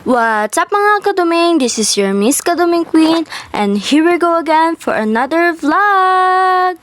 What's up mga kaduming? This is your Miss Kaduming Queen and here we go again for another vlog!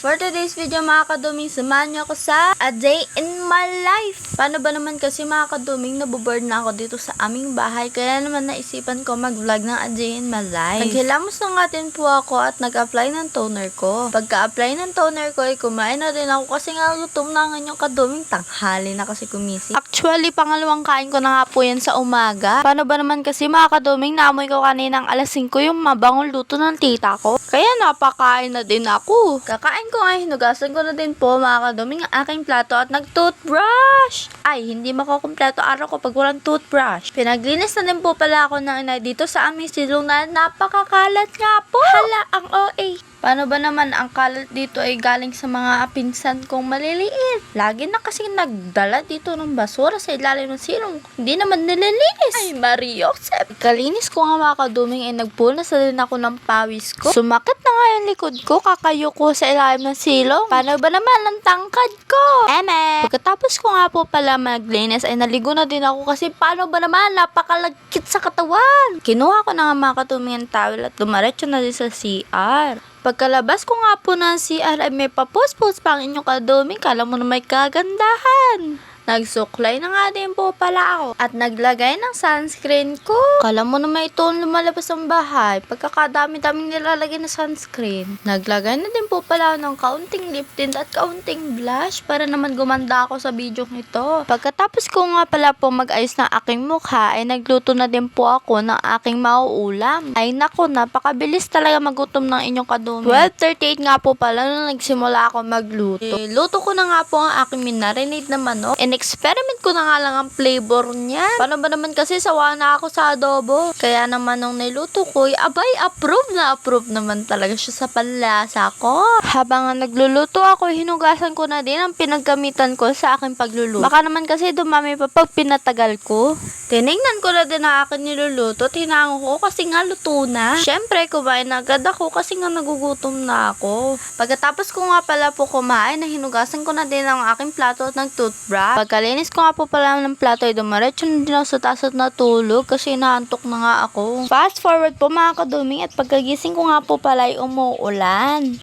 For today's video mga kaduming, samahan niyo ako sa A Day in My Life. Paano ba naman kasi mga kaduming, naboboard na ako dito sa aming bahay. Kaya naman naisipan ko mag-vlog ng A Day in My Life. Naghilamos ng atin po ako at nag-apply ng toner ko. Pagka-apply ng toner ko ay kumain na rin ako kasi nga gutom na nga yung kaduming, tanghali na kasi kumisi. Actually, pangalawang kain ko na nga po yan sa umaga. Paano ba naman kasi mga kaduming, naamoy ko kaninang alas 5 yung mabangong luto ng tita ko. Kaya napakain na din ako. Kakain ko nga, hinugasan ko na din po mga kaduming ang aking plato at nag-toothbrush. Ay, hindi makukumpleto araw ko pag walang toothbrush. Pinaglinis na din po pala ako ng inay dito sa aming silong na napakakalat nga po. Hala, ang OA. Paano ba naman ang kalat dito ay galing sa mga pinsan kong maliliit? Lagi na kasi nagdala dito ng basura sa ilalim ng silong. Hindi naman nililinis. Ay, Mariosep. Kalinis ko nga mga kaduming ay nagpunas na din ako ng pawis ko. Sumakit na nga yung likod ko, kakayo ko sa ilalim ng silong. Paano ba naman ang tangkad ko? Eme! Pagkatapos ko nga po pala maglinis ay naligo na din ako kasi paano ba naman napakalagkit sa katawan. Kinuha ko na nga mga kaduming ang towel at dumaretso na din sa CR. Pagkalabas ko nga po ng CR ay may papost-post pa ang inyong kaduming. Kala mo na may kagandahan. Nagsuklay na nga din po pala ako at naglagay ng sunscreen ko. Kala mo na may ito lumalabas ng bahay. Pagkakadami-daming nilalagay na sunscreen. Naglagay na din po pala ako ng kaunting lip tint at kaunting blush para naman gumanda ako sa video ito. Pagkatapos ko nga pala po mag-ayos ng aking mukha ay nagluto na din po ako ng aking mauulam. Ay nako, napakabilis talaga magutom ng inyong kadumi. 12:38 nga po pala nung nagsimula ako magluto. Luto ko na nga po ang aking minarinade na manok. Experiment ko na nga lang ang flavor niya. Paano ba naman kasi sawa na ako sa adobo. Kaya naman nung niluto ko, abay, approve naman talaga siya sa panlasa ko. Habang nagluluto ako, hinugasan ko na din ang pinaggamitan ko sa aking pagluluto. Baka naman kasi dumami pa pag pinatagal ko. Tinignan ko na din ang aking niluluto. Tinango ko kasi nga luto na. Syempre, kumain na agad ako kasi nga nagugutom na ako. Pagkatapos ko nga pala po kumain, na hinugasan ko na din ang aking plato at nag-toothbrush. Pagkalinis ko nga po pala ng plato ay dumaretso na din ako sa taas at natulog kasi naantok na nga ako. Fast forward po mga kaduming at pagkagising ko nga po pala ay umuulan.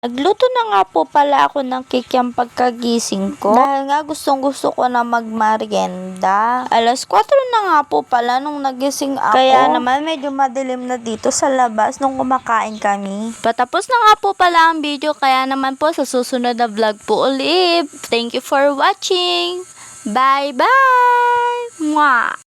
Nagluto na nga po pala ako ng kikiam pagkagising ko. Dahil nga gustong gusto ko na magmarienda. Alas 4 na nga po pala nung nagising ako. Kaya naman medyo madilim na dito sa labas nung kumakain kami. Patapos na nga po pala ang video. Kaya naman po sa susunod na vlog po ulit. Thank you for watching. Bye bye! Mwah!